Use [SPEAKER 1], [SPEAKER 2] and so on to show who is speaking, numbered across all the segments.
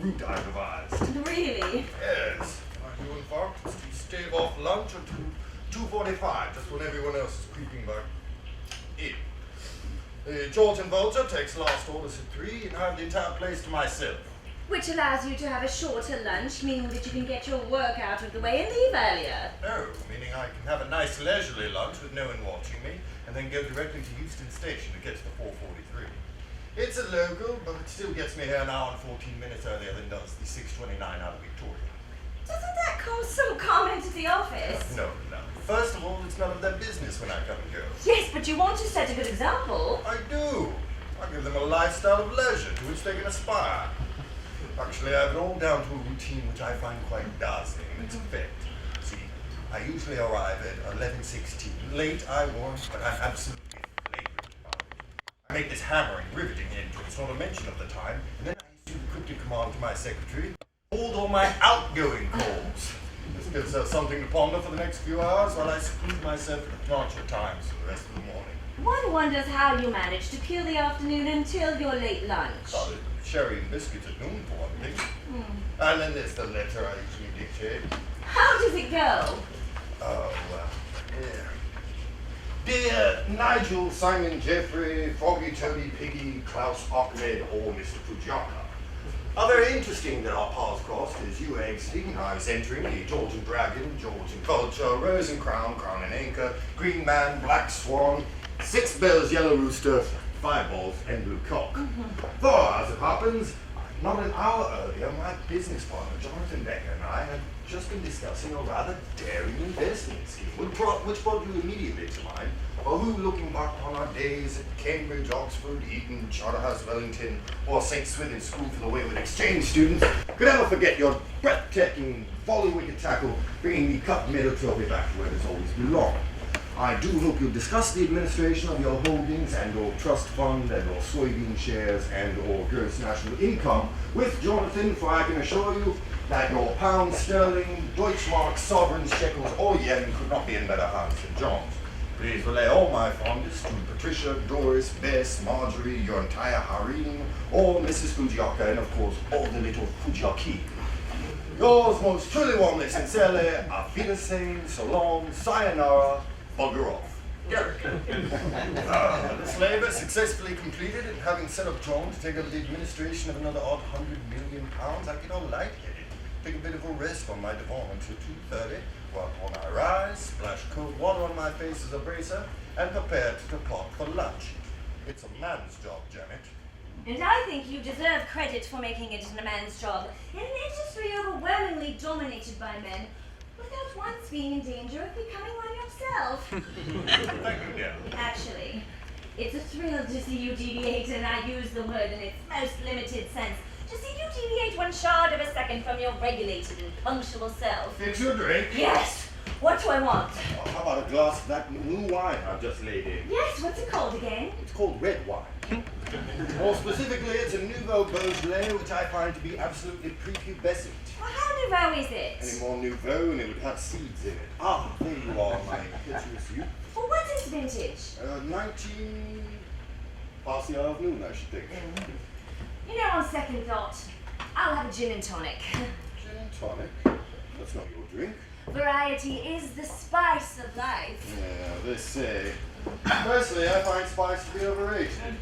[SPEAKER 1] route I devised.
[SPEAKER 2] Really?
[SPEAKER 1] Yes. My new fact is to stave off lunch until 2:45, just when everyone else is creeping back in. The Georgian Vulture takes last orders at 3, and I have the entire place to myself.
[SPEAKER 2] Which allows you to have a shorter lunch, meaning that you can get your work out of the way and leave earlier.
[SPEAKER 1] No, meaning I can have a nice leisurely lunch with no one watching me, and then go directly to Euston Station to get to the 4:43. It's a local, but it still gets me here an hour and 14 minutes earlier than does the 6:29 out of Victoria.
[SPEAKER 2] Doesn't that cause some comment at the office?
[SPEAKER 1] No. First of all, it's none of their business when I come and go.
[SPEAKER 2] Yes, but you want to set a good example.
[SPEAKER 1] I do. I give them a lifestyle of leisure to which they can aspire. Actually, I have it all down to a routine which I find quite dazzling in its effect. See, I usually arrive at 11:16. Late, I warn, but I'm absolutely flagrant about it. I make this hammering, riveting entrance, not a mention of the time, and then I issue the cryptic command to my secretary, hold all my outgoing calls. This gives us something to ponder for the next few hours while I seclude myself at departure times for the rest of the morning.
[SPEAKER 2] One wonders how you manage to kill the afternoon until your late lunch.
[SPEAKER 1] Solid sherry and biscuits at noon, for one thing. And then there's the letter I usually dictate.
[SPEAKER 2] How does it go?
[SPEAKER 1] Oh, yeah. Dear Nigel, Simon, Jeffrey, Froggy, Toady, Piggy, Klaus, Ahmed, or Mr. Fujioka. How very interesting that our paths crossed as you were exiting, I was entering the Georgian Dragon, Georgian Vulture, Rose and Crown, Crown and Anchor, Green Man, Black Swan, Six Bells, Yellow Rooster, Fireballs, and Blue Cock. For, as it happens, not an hour earlier, my business partner, Jonathan Becker, and I had just been discussing a rather daring investment scheme, which brought you immediately to mind, or who, looking back on our days at Cambridge, Oxford, Eton, Charterhouse, Wellington, or St. Swithin's School for the Wayward Exchange students, could ever forget your breathtaking volley-wicket tackle, bringing the Cup Medal trophy back to where it's always belonged. I do hope you'll discuss the administration of your holdings and or trust fund and or soybean shares and or gross national income with Jonathan, for I can assure you that your pound sterling, Deutschmark, sovereigns, shekels, or yen could not be in better hands than John's. Please relay all my fondest to Patricia, Doris, Bess, Marjorie, your entire harem, or Mrs. Fujioka, and of course all the little Fujioki. Yours most truly, warmly, sincerely, auf Wiedersehen, so long, sayonara, bugger off. Derek. This labour successfully completed, and having set up John to take over the administration of another odd £100 million, I get all light-headed, take a bit of a rest on my divan until 2:30, whereupon I rise, splash cold water on my face as a bracer, and prepare to depart for lunch. It's a man's job, Janet.
[SPEAKER 2] And I think you deserve credit for making it a man's job in an industry overwhelmingly dominated by men, without once being in danger of becoming one yourself.
[SPEAKER 1] Thank you, dear.
[SPEAKER 2] Actually, it's a thrill to see you deviate, and I use the word in its most limited sense. To see you deviate one shard of a second from your regulated and punctual self.
[SPEAKER 1] Fix your drink.
[SPEAKER 2] Yes! What do I want?
[SPEAKER 1] Oh, how about a glass of that new wine I've just laid in?
[SPEAKER 2] Yes, what's it called again?
[SPEAKER 1] It's called red wine. More specifically, it's a Nouveau Beaujolais, which I find to be absolutely prepubescent.
[SPEAKER 2] Well, how nouveau is it?
[SPEAKER 1] Any more Nouveau and it would have seeds in it. Ah, there you are, my impetuous youth.
[SPEAKER 2] Well, what is vintage?
[SPEAKER 1] 19... past the hour of noon, I should think.
[SPEAKER 2] You know, on second thought, I'll have a gin and tonic.
[SPEAKER 1] Gin and tonic? That's not your drink.
[SPEAKER 2] Variety is the spice of life.
[SPEAKER 1] Yeah, they say. Personally, I find spice to be overrated.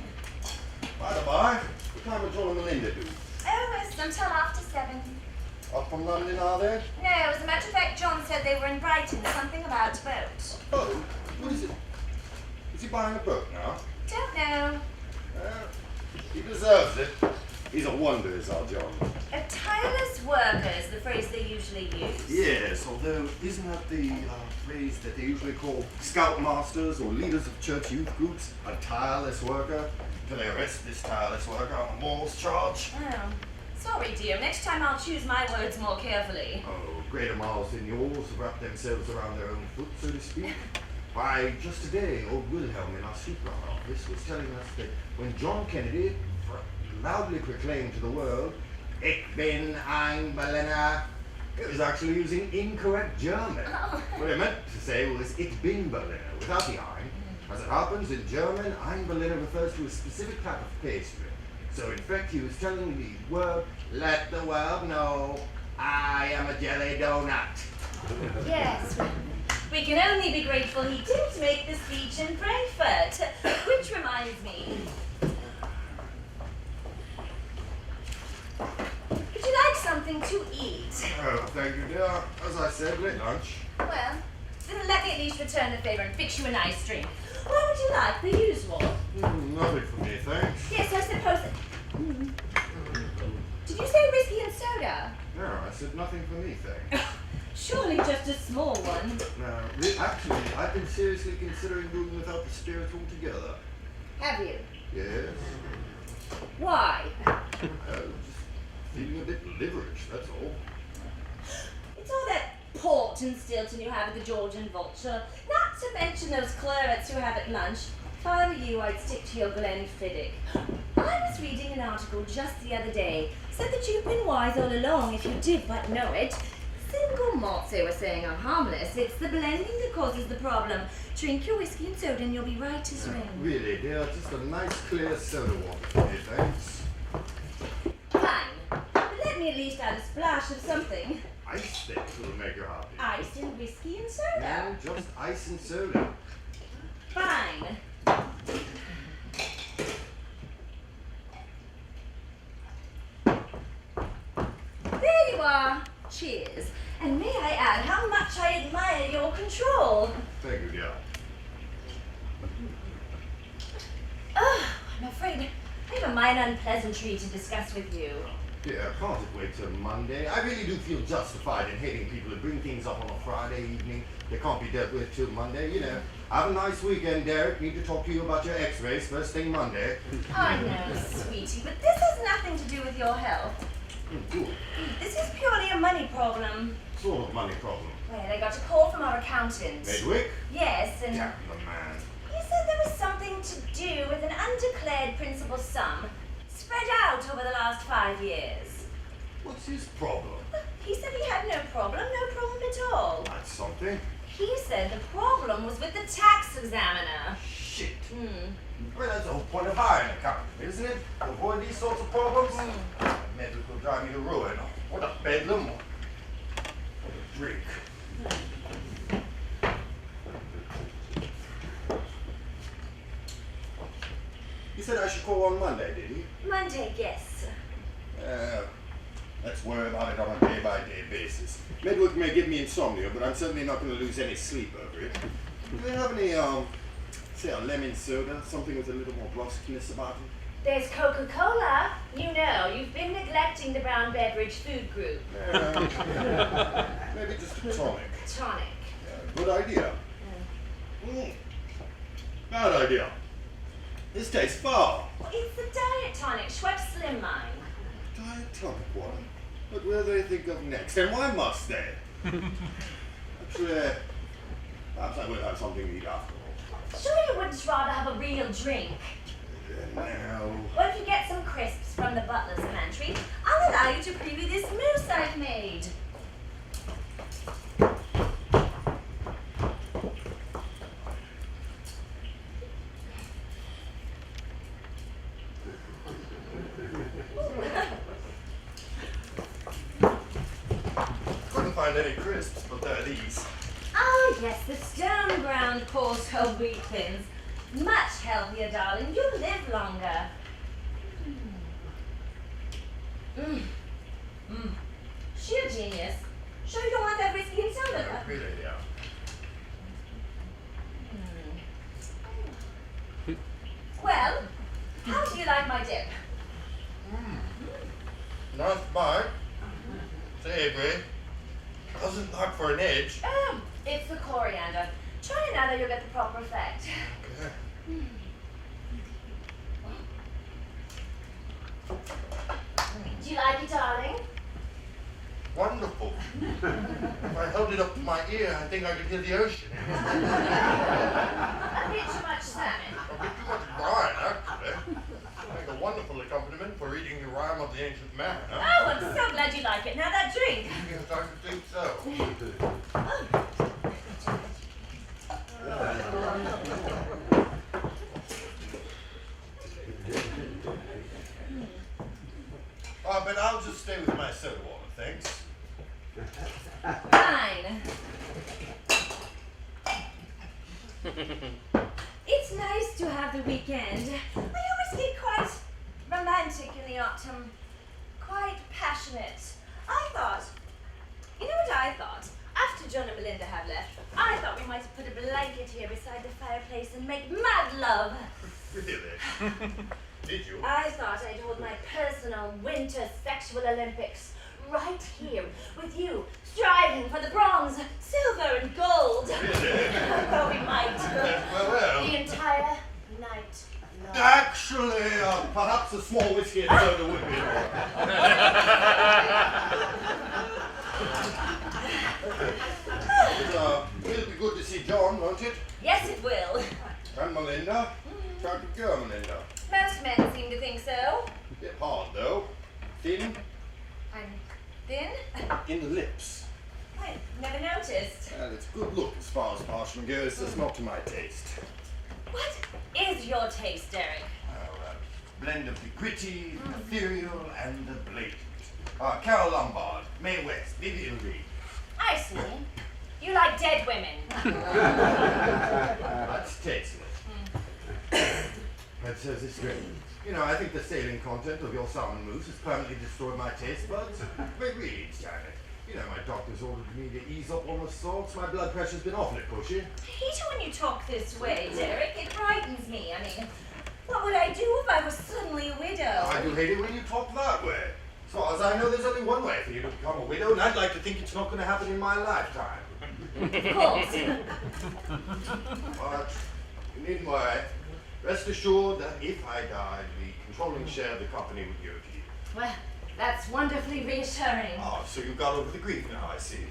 [SPEAKER 1] By the by, what time will John and Melinda do?
[SPEAKER 3] Almost until after 7.
[SPEAKER 1] Up from London, are they?
[SPEAKER 3] No, as a matter of fact, John said they were in Brighton, something about a boat.
[SPEAKER 1] Oh, what is it? Is he buying a boat now?
[SPEAKER 3] Don't know.
[SPEAKER 1] He deserves it. He's a wonder, is our John.
[SPEAKER 2] A tireless worker is the phrase they usually use.
[SPEAKER 1] Yes, although isn't that the phrase that they usually call scoutmasters or leaders of church youth groups a tireless worker? Till they arrest this tireless worker on a morals charge?
[SPEAKER 2] Oh, sorry, dear. Next time I'll choose my words more carefully.
[SPEAKER 1] Oh, greater mouths than yours have wrapped themselves around their own foot, so to speak. Why, just today, old Wilhelm in our secret office was telling us that when John Kennedy loudly proclaimed to the world, Ich bin ein Berliner, it was actually using incorrect German. What it meant to say was Ich bin Berliner, without the ein. As it happens, in German, ein Berliner refers to a specific type of pastry. So in fact, he was telling me, well, let the world know I am a jelly donut.
[SPEAKER 2] Yes. We can only be grateful he didn't make the speech in Frankfurt. Which reminds me. Would you like something to eat?
[SPEAKER 1] Oh, thank you, dear. As I said, late lunch.
[SPEAKER 2] Well, then let me at least return the favor and fix you a nice drink. What would you like? The usual?
[SPEAKER 1] Nothing for me, thanks.
[SPEAKER 2] Yes, I suppose that... Did you say whiskey and soda?
[SPEAKER 1] No, I said nothing for me, thanks.
[SPEAKER 2] Surely just a small one.
[SPEAKER 1] No, actually, I've been seriously considering doing without the spirits altogether.
[SPEAKER 2] Have you?
[SPEAKER 1] Yes.
[SPEAKER 2] Why?
[SPEAKER 1] Just feeling a bit liverish, that's all.
[SPEAKER 2] It's all that port and Stilton you have at the George and Vulture, not to mention those clarets you have at lunch. If I were you, I'd stick to your Glenfiddich. I was reading an article just the other day. Said that you've been wise all along if you did but know it. Single malts, they were saying, are harmless. It's the blending that causes the problem. Drink your whiskey and soda and you'll be right as rain.
[SPEAKER 1] Really, dear, just a nice clear soda water for me, thanks.
[SPEAKER 2] Fine. But let me at least add a splash of something.
[SPEAKER 1] Ice then will make her happy.
[SPEAKER 2] Ice and whiskey and soda.
[SPEAKER 1] No, just ice and soda.
[SPEAKER 2] Fine. There you are. Cheers. And may I add how much I admire your control.
[SPEAKER 1] Thank you, dear.
[SPEAKER 2] Oh, I'm afraid I have a minor unpleasantry to discuss with you.
[SPEAKER 1] Yeah, can't it wait till Monday? I really do feel justified in hating people who bring things up on a Friday evening. They can't be dealt with till Monday, you know. Have a nice weekend, Derek. Need to talk to you about your x-rays first thing Monday.
[SPEAKER 2] I know, sweetie, but this has nothing to do with your health.
[SPEAKER 1] Good.
[SPEAKER 2] This is purely a money problem.
[SPEAKER 1] Sort of money problem.
[SPEAKER 2] Well, I got a call from our accountant.
[SPEAKER 1] Medwick?
[SPEAKER 2] Yes, and
[SPEAKER 1] Yeah, the man.
[SPEAKER 2] he said there was something to do with an undeclared principal sum spread out over the last 5 years.
[SPEAKER 1] What's his problem?
[SPEAKER 2] He said he had no problem at all.
[SPEAKER 1] That's something.
[SPEAKER 2] He said the problem was with the tax examiner.
[SPEAKER 1] Shit.
[SPEAKER 2] Hmm.
[SPEAKER 1] Well, that's the whole point of hiring an accountant, isn't it? To avoid these sorts of problems. Medwick will drive me to ruin. What a bedlam. What a drink. He said I should call on Monday, did he?
[SPEAKER 2] Monday, yes.
[SPEAKER 1] Let's worry about it on a day-by-day basis. Medwick may give me insomnia, but I'm certainly not going to lose any sleep over it. Do they have any, say a lemon soda? Something with a little more brusqueness about it?
[SPEAKER 2] There's Coca-Cola. You know, you've been neglecting the brown beverage food group.
[SPEAKER 1] Maybe just a tonic.
[SPEAKER 2] Tonic.
[SPEAKER 1] Good idea. Bad idea. This tastes foul.
[SPEAKER 2] Well, it's the diet tonic, Schweppes Slim Line.
[SPEAKER 1] Diet tonic water. But will they think of next? And why must they? Actually, perhaps I will have something to eat after all.
[SPEAKER 2] Sure you wouldn't rather have a real drink?
[SPEAKER 1] No.
[SPEAKER 2] Well, if you get some crisps from the butler's pantry, I'll allow you to preview this mousse I've made.
[SPEAKER 1] Couldn't find any crisps, but there are these.
[SPEAKER 2] Oh, yes, the stone ground coarse whole wheat thins. Much healthier, darling. You'll live longer. Sheer genius. Sure you don't want that whiskey and soda?
[SPEAKER 1] Yeah, really, yeah.
[SPEAKER 2] Well, how do you like my dip?
[SPEAKER 1] Nice bite. Say, Avery. Doesn't knock for an edge.
[SPEAKER 2] It's the coriander. Try another, you'll get the proper effect.
[SPEAKER 1] Okay.
[SPEAKER 2] Do you like it, darling?
[SPEAKER 1] Wonderful. If I held it up to my ear, I think I could hear the ocean.
[SPEAKER 2] A bit too much salmon.
[SPEAKER 1] A bit too much brine, actually. Make a wonderful accompaniment for reading the rhyme of the ancient man, huh?
[SPEAKER 2] Oh, I'm so glad you like it. Now that drink.
[SPEAKER 1] Yes, I should think so. nice soda water, thanks.
[SPEAKER 2] Fine. It's nice to have the weekend.
[SPEAKER 3] I always get quite romantic in the autumn. Quite passionate. You know what I thought? After John and Melinda have left, I thought we might have put a blanket here beside the fireplace and make mad love.
[SPEAKER 1] Really? Did you?
[SPEAKER 3] I thought I'd hold my personal winter sexual Olympics right here with you, striving for the bronze, silver, and gold.
[SPEAKER 1] Really?
[SPEAKER 3] I thought we might.
[SPEAKER 1] Well.
[SPEAKER 3] The entire night long.
[SPEAKER 1] Actually, perhaps a small whiskey and soda would be It'll be good to see John, won't it?
[SPEAKER 3] Yes, it will.
[SPEAKER 1] And Melinda? How'd it go, Melinda?
[SPEAKER 3] Most men seem to think so.
[SPEAKER 1] Bit hard, though. Thin
[SPEAKER 3] I'm thin.
[SPEAKER 1] in the lips.
[SPEAKER 3] I never noticed.
[SPEAKER 1] Well, it's a good look as far as passion goes, just not to my taste.
[SPEAKER 3] What is your taste, Derek?
[SPEAKER 1] A blend of the gritty, ethereal, and the blatant. Carol Lombard, Mae West, Vivian Reed.
[SPEAKER 3] I see. You like dead women.
[SPEAKER 1] That's tasteless. That says it's great. You know, I think the saline content of your salmon mousse has permanently destroyed my taste buds. But really, Janet, you know my doctor's ordered me to ease up on the salts. My blood pressure's been awfully pushy.
[SPEAKER 3] I hate it when you talk this way, Derek. It frightens me. I mean, what would I do if I was suddenly a widow?
[SPEAKER 1] I do hate it when you talk that way. As far as I know, there's only one way for you to become a widow, and I'd like to think it's not going to happen in my lifetime.
[SPEAKER 3] Of course.
[SPEAKER 1] But you needn't worry. Rest assured that if I died, the controlling share of the company would go to you.
[SPEAKER 3] Well, that's wonderfully reassuring.
[SPEAKER 1] Ah, so you got over the grief now, I see.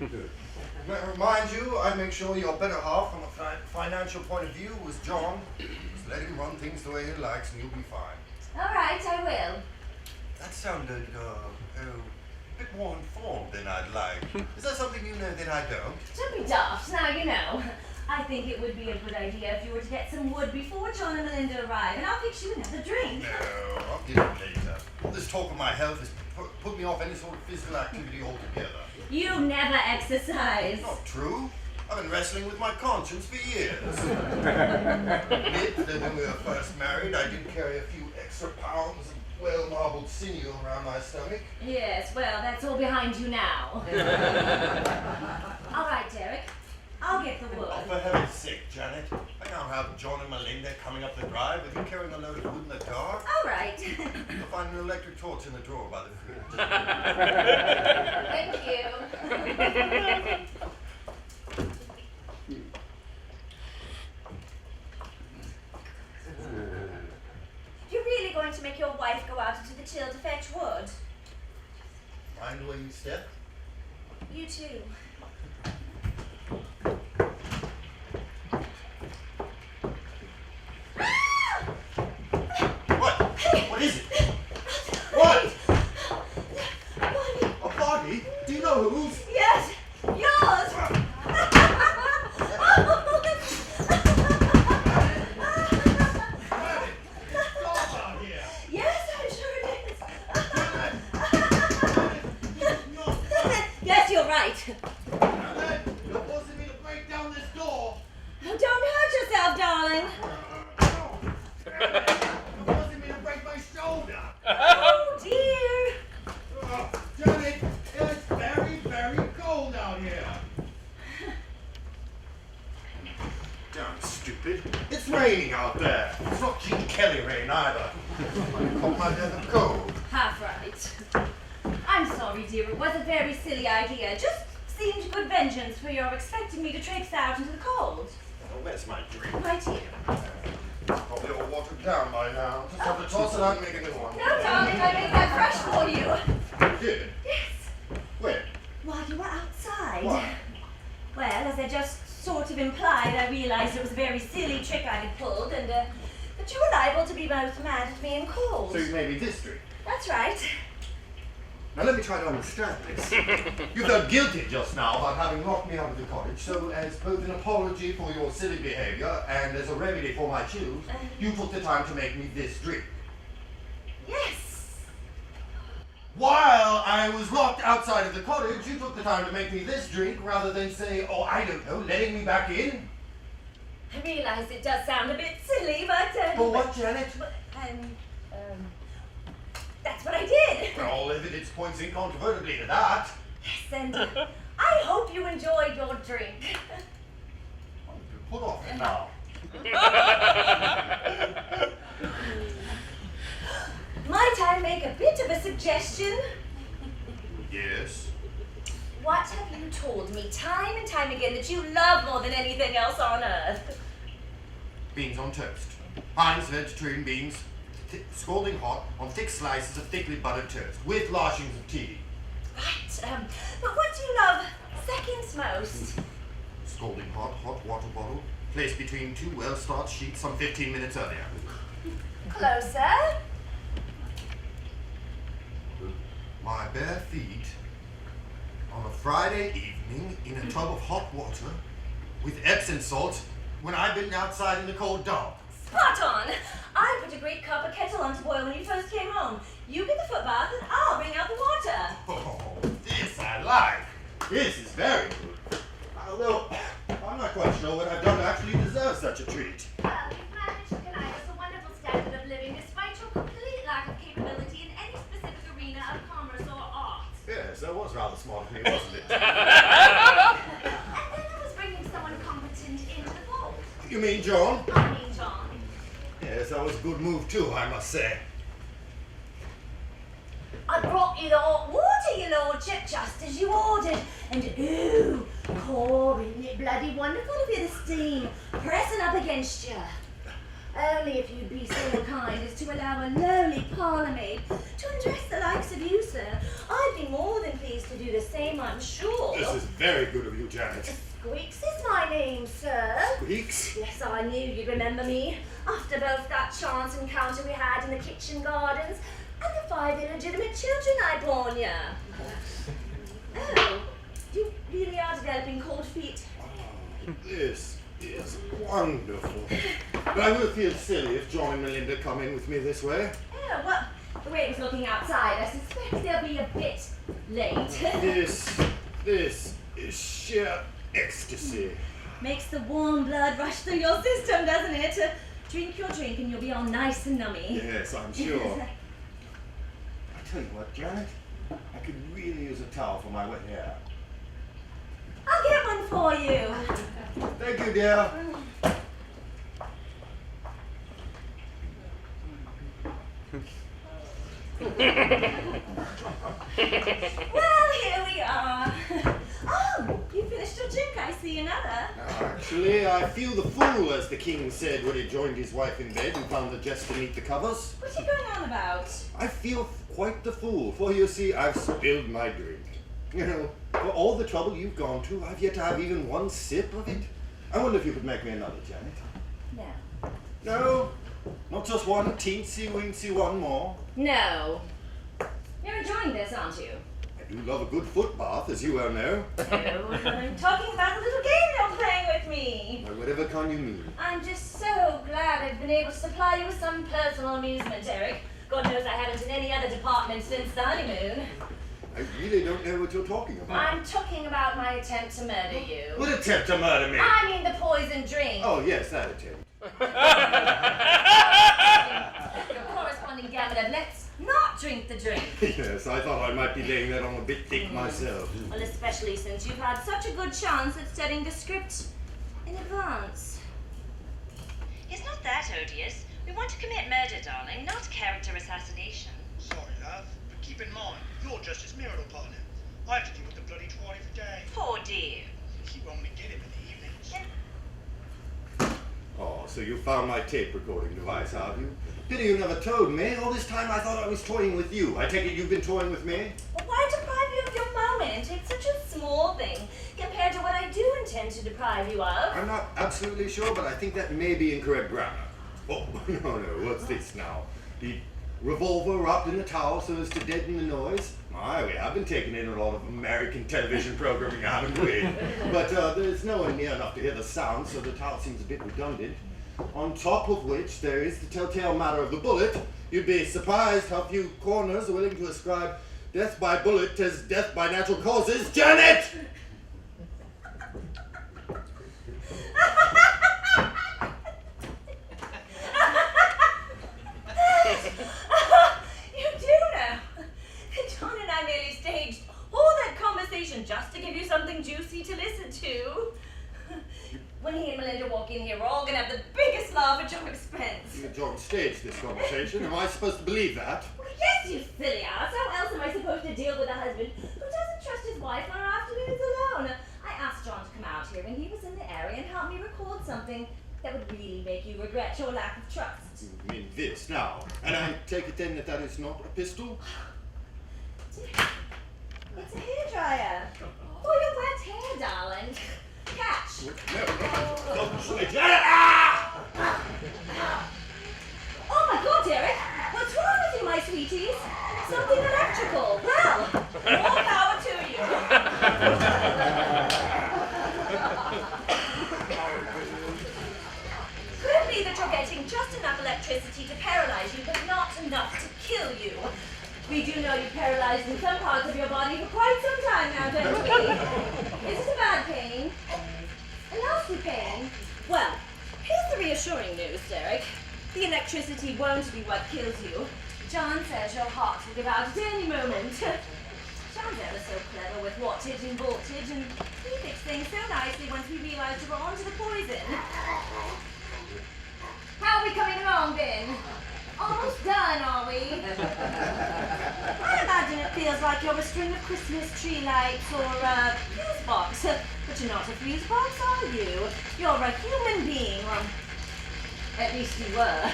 [SPEAKER 1] Mind you, I make sure your better half from a financial point of view was John. Just let him run things the way he likes and you'll be fine.
[SPEAKER 3] All right, I will.
[SPEAKER 1] That sounded, a bit more informed than I'd like. Is that something you know that I don't?
[SPEAKER 2] Don't be daft, now you know. I think it would be a good idea if you were to get some wood before John and Melinda arrive, and I'll fix you another drink.
[SPEAKER 1] No, I'll get it later. All this talk of my health has put me off any sort of physical activity altogether.
[SPEAKER 2] You never exercise.
[SPEAKER 1] Not true. I've been wrestling with my conscience for years. Admit that when we were first married, I did carry a few extra pounds of well-marbled sinew around my stomach.
[SPEAKER 2] Yes, well, that's all behind you now. All right, Derek. I'll get the wood.
[SPEAKER 1] Oh, for heaven's sake, Janet. I can't have John and Melinda coming up the drive with you carrying a load of wood in the dark.
[SPEAKER 2] All right.
[SPEAKER 1] You'll find an electric torch in the drawer by the fridge.
[SPEAKER 3] Thank you. You're really going to make your wife go out into the chill to fetch wood?
[SPEAKER 1] Mind the way you step?
[SPEAKER 3] You too.
[SPEAKER 1] What? What is it? What? A party? Do you know whose?
[SPEAKER 2] Yes, yours. Yes, I'm sure it is. Yes, you're right.
[SPEAKER 1] You're forcing me to break down this door.
[SPEAKER 2] Don't hurt yourself, darling.
[SPEAKER 1] You're forcing me to break my shoulder.
[SPEAKER 2] Oh, dear.
[SPEAKER 1] Janet, it's very, very cold out here. Damn stupid. It's raining out there. It's not Gene Kelly rain either. I caught my death of cold.
[SPEAKER 2] Half right. I'm sorry, dear. It was a very silly idea. Just seemed good vengeance for your expecting me to traipse out into the cold.
[SPEAKER 1] Oh, where's my drink?
[SPEAKER 2] Right here.
[SPEAKER 1] Probably all watered down by now. Just have to toss it out and make a new one.
[SPEAKER 2] No, darling, I made that fresh for you.
[SPEAKER 1] You did?
[SPEAKER 2] Yes.
[SPEAKER 1] When?
[SPEAKER 2] While you were outside.
[SPEAKER 1] Why?
[SPEAKER 2] Well, as I just sort of implied, I realized it was a very silly trick I had pulled, and that you were liable to be both mad at me and cold.
[SPEAKER 1] So you made me this drink.
[SPEAKER 2] That's right.
[SPEAKER 1] Now let me try to understand this. You felt guilty just now about having locked me out of the cottage, so as both an apology for your silly behavior and as a remedy for my chills, you took the time to make me this drink.
[SPEAKER 2] Yes.
[SPEAKER 1] While I was locked outside of the cottage. You took the time to make me this drink rather than say, oh, I don't know, letting me back in.
[SPEAKER 3] I realise it does sound a bit silly, but...
[SPEAKER 1] For what, Janet?
[SPEAKER 3] That's what I did.
[SPEAKER 1] Well, all evidence points incontrovertibly to that.
[SPEAKER 3] Yes, and I hope you enjoyed your drink.
[SPEAKER 1] Put off it now.
[SPEAKER 3] Might I make a bit of a suggestion?
[SPEAKER 1] Yes.
[SPEAKER 3] What have you told me time and time again that you love more than anything else on earth?
[SPEAKER 1] Beans on toast. Heinz vegetarian beans, scalding hot, on thick slices of thickly buttered toast, with lashings of tea.
[SPEAKER 3] Right, but what do you love seconds most?
[SPEAKER 1] Scalding hot, hot water bottle, placed between two well-starched sheets some 15 minutes earlier.
[SPEAKER 3] Closer.
[SPEAKER 1] My bare feet on a Friday evening in a tub of hot water with Epsom salt when I've been outside in the cold dark.
[SPEAKER 3] Spot on. I put a great copper kettle on to boil when you first came home. You get the foot bath and I'll bring out the water.
[SPEAKER 1] Oh, this I like. This is very good. Although, I'm not quite sure what I've done to actually deserve such a treat.
[SPEAKER 3] Well, you've managed to connive us a wonderful standard of living despite your complete lack of capability in any specific arena of commerce or art.
[SPEAKER 1] Yes, that was rather smart of me, wasn't it?
[SPEAKER 3] And then I was bringing someone competent into the fold.
[SPEAKER 1] You mean John?
[SPEAKER 3] I mean, John.
[SPEAKER 1] Yes, that was a good move too, I must say.
[SPEAKER 3] I brought you the hot water, your lordship, just as you ordered. And ooh, core, isn't it bloody wonderful to feel the steam pressing up against you? Only if you'd be so kind as to allow a lowly parlourmaid to undress the likes of you, sir. I'd be more than pleased to do the same, I'm sure.
[SPEAKER 1] This is very good of you, Janet.
[SPEAKER 3] Squeaks is my name, sir.
[SPEAKER 1] Squeaks?
[SPEAKER 3] Yes, I knew you'd remember me. After both that chance encounter we had in the kitchen gardens and the 5 illegitimate children I born you. Oh, you really are developing cold feet.
[SPEAKER 1] This is wonderful. But I will feel silly if John and Melinda come in with me this way.
[SPEAKER 3] Oh, well, the way it was looking outside, I suspect they'll be a bit late.
[SPEAKER 1] This is sheer ecstasy.
[SPEAKER 2] Makes the warm blood rush through your system, doesn't it? Drink your drink and you'll be all nice and nummy.
[SPEAKER 1] Yes, I'm sure. I tell you what, Janet, I could really use a towel for my wet hair.
[SPEAKER 2] I'll get one for you.
[SPEAKER 1] Thank you, dear.
[SPEAKER 2] Well, here we are. Oh, you finished your drink. I see another.
[SPEAKER 1] Actually, I feel the fool, as the king said when he joined his wife in bed and found the jester beneath the covers.
[SPEAKER 2] What's he going on about?
[SPEAKER 1] I feel quite the fool, for you see, I've spilled my drink. You know, for all the trouble you've gone to, I've yet to have even one sip of it. I wonder if you could make me another, Janet.
[SPEAKER 2] No.
[SPEAKER 1] No, not just one teensy-weensy one more.
[SPEAKER 2] No. You're enjoying this, aren't you?
[SPEAKER 1] I do love a good foot bath, as you well know.
[SPEAKER 2] No, I'm talking about the little game you're playing with me.
[SPEAKER 1] By whatever kind you mean.
[SPEAKER 2] I'm just so glad I've been able to supply you with some personal amusement, Eric. God knows I haven't in any other department since the honeymoon.
[SPEAKER 1] I really don't know what you're talking about.
[SPEAKER 2] I'm talking about my attempt to murder you.
[SPEAKER 1] What attempt to murder me?
[SPEAKER 2] I mean the poison drink.
[SPEAKER 1] Oh, yes, that attempt.
[SPEAKER 2] Your corresponding gamut of let's not drink the drink.
[SPEAKER 1] Yes, I thought I might be laying that on a bit thick myself.
[SPEAKER 2] Well, especially since you've had such a good chance at studying the script in advance.
[SPEAKER 4] It's not that odious. We want to commit murder, darling, not character assassination.
[SPEAKER 5] Sorry, love, but keep in mind, you're just his marital partner. I have to deal with the bloody twat every day.
[SPEAKER 4] Poor dear.
[SPEAKER 5] She won't get him in the evenings.
[SPEAKER 1] Oh, so you found my tape recording device, have you? Pity you never told me. All this time I thought I was toying with you. I take it you've been toying with me?
[SPEAKER 2] Well, why deprive you of your moment? It's such a small thing compared to what I do intend to deprive you of.
[SPEAKER 1] I'm not absolutely sure, but I think that may be incorrect grammar. Oh, no, what's this now? The revolver wrapped in the towel so as to deaden the noise? My, we have been taking in a lot of American television programming, haven't we? But there's no one near enough to hear the sound, so the towel seems a bit redundant. On top of which there is the telltale matter of the bullet. You'd be surprised how few corners are willing to ascribe Death by bullet is death by natural causes. Janet!
[SPEAKER 3] You do know. John and I merely staged all that conversation just to give you something juicy to listen to. When he and Melinda walk in here, we're all gonna have the biggest laugh at your expense.
[SPEAKER 1] John staged this conversation. Am I supposed to believe that?
[SPEAKER 2] Well, yes, you silly ass. How else am I supposed to deal with a husband who doesn't trust his wife on her afternoons alone? I asked John to come out here when he was in the area and help me record something that would really make you regret your lack of trust.
[SPEAKER 1] You mean this now? And I take it then that that is not a pistol?
[SPEAKER 2] It's a hairdryer. Oh, your wet hair, darling. Catch.
[SPEAKER 1] No. Janet! Ah!
[SPEAKER 2] Oh my God, Derek. What's wrong with you, my sweeties? Something electrical. Well,
[SPEAKER 3] More power to you. Could be that you're getting just enough electricity to paralyze you, but not enough to kill you.
[SPEAKER 2] we do know you're paralyzed in some parts of your body for quite some time now, don't we? Is it a bad pain? A nasty pain? Well, here's the reassuring news, Derek. The electricity won't be what kills you. John says your heart will give out at any moment. John's ever so clever with wattage and voltage, and he fixed things so nicely once we realized you were onto the poison. How are we coming along, Ben? Almost done, are we? I imagine it feels like you're a string of Christmas tree lights or a fuse box. But you're not a fuse box, are you? You're a human being. Well, at least you were.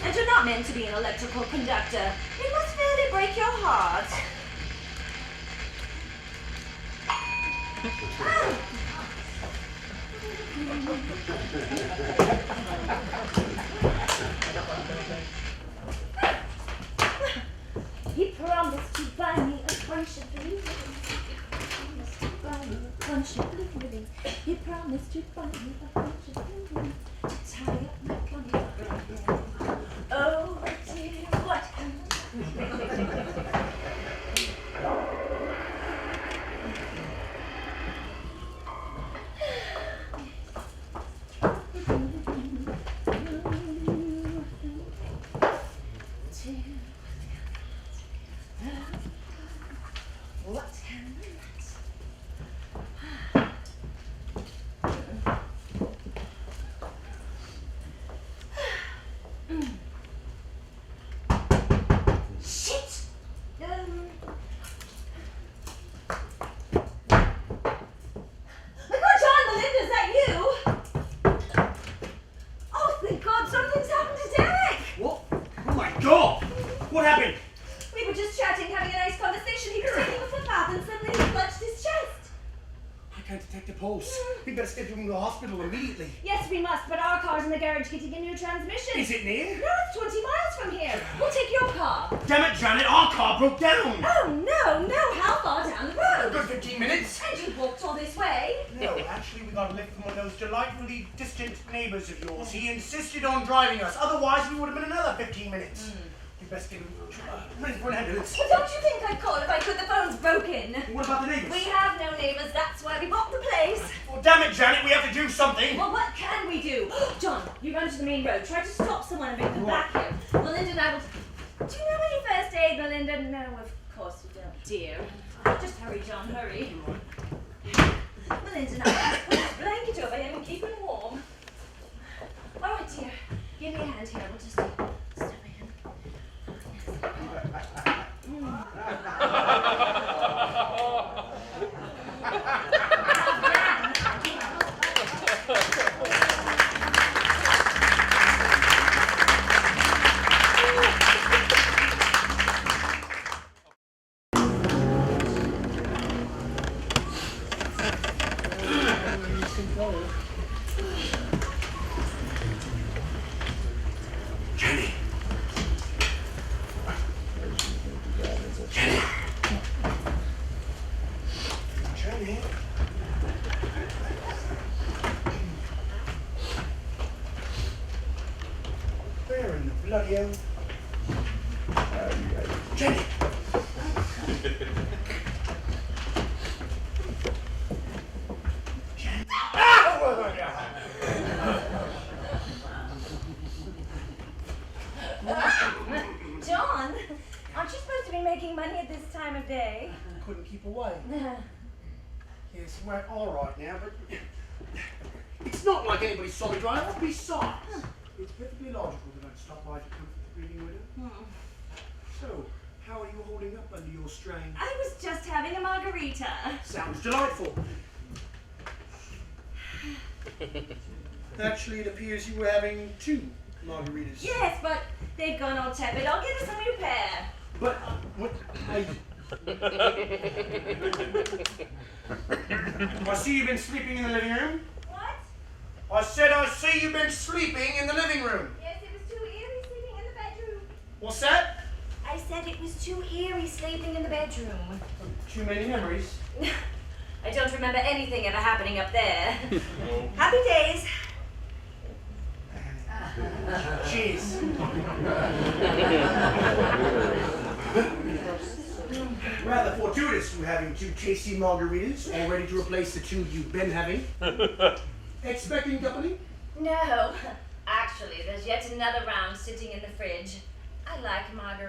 [SPEAKER 2] And you're not meant to be an electrical conductor. It must fairly break your heart. He promised to buy me a bunch of blue lilies. He promised to buy me a bunch of blue lilies. He promised to buy me a bunch of blue lilies to tie up my bunny hair. Oh dear, what?
[SPEAKER 5] We better schedule him to the hospital immediately.
[SPEAKER 2] Yes, we must, but our car's in the garage getting a new transmission.
[SPEAKER 5] Is it near?
[SPEAKER 2] No, it's 20 miles from here. We'll take your car.
[SPEAKER 5] Damn it, Janet, our car broke down.
[SPEAKER 2] Oh, no. How far down the road?
[SPEAKER 5] A good 15 minutes.
[SPEAKER 2] And you walked all this way?
[SPEAKER 5] No, actually, we got a lift from one of those delightfully distant neighbours of yours. He insisted on driving us. Otherwise, we would have been another 15 minutes. We best get him ready for an ambulance.
[SPEAKER 3] Well, don't you think I'd call if I could? The phone's broken.
[SPEAKER 5] What about the neighbours?
[SPEAKER 3] We have no neighbours. That's why we bought the place.
[SPEAKER 5] Well, damn it, Janet, we have to do something.
[SPEAKER 2] Well, what can we do? John, you run to the main road. Try to stop someone and bring them back here. Melinda and I will...
[SPEAKER 3] Do you know any first aid, Melinda?
[SPEAKER 2] No, of course you don't, dear. Just hurry, John, hurry.
[SPEAKER 3] Melinda and I will put a blanket over him and keep him warm.
[SPEAKER 2] All right, dear. Give me a hand here. We'll just step in.
[SPEAKER 5] Bloody hell. Jenny! Yes, we're all right now, but it's not like anybody's solid right off. Besides, it's perfectly logical that I'd stop by to comfort the grieving widow. So, how are you holding up under your strain?
[SPEAKER 2] I was just having a margarita.
[SPEAKER 5] Sounds delightful. Actually, it appears you were having 2 margaritas.
[SPEAKER 2] Yes, but they've gone all tepid. I'll get us a new pair.
[SPEAKER 5] But, what, I see you've been sleeping in the living room.
[SPEAKER 3] What?
[SPEAKER 5] I said I see you've been sleeping in the living room.
[SPEAKER 3] Yes, it was too eerie sleeping in the bedroom.
[SPEAKER 5] What's that?
[SPEAKER 3] I said it was too eerie sleeping in the bedroom.
[SPEAKER 5] Too many memories.
[SPEAKER 2] I don't remember anything ever happening up there. Happy days.
[SPEAKER 5] Cheers. Rather fortuitous you having 2 tasty margaritas, all ready to replace the 2 you've been having. Expecting company?
[SPEAKER 2] No. Actually, there's yet another round sitting in the fridge. I like margaritas.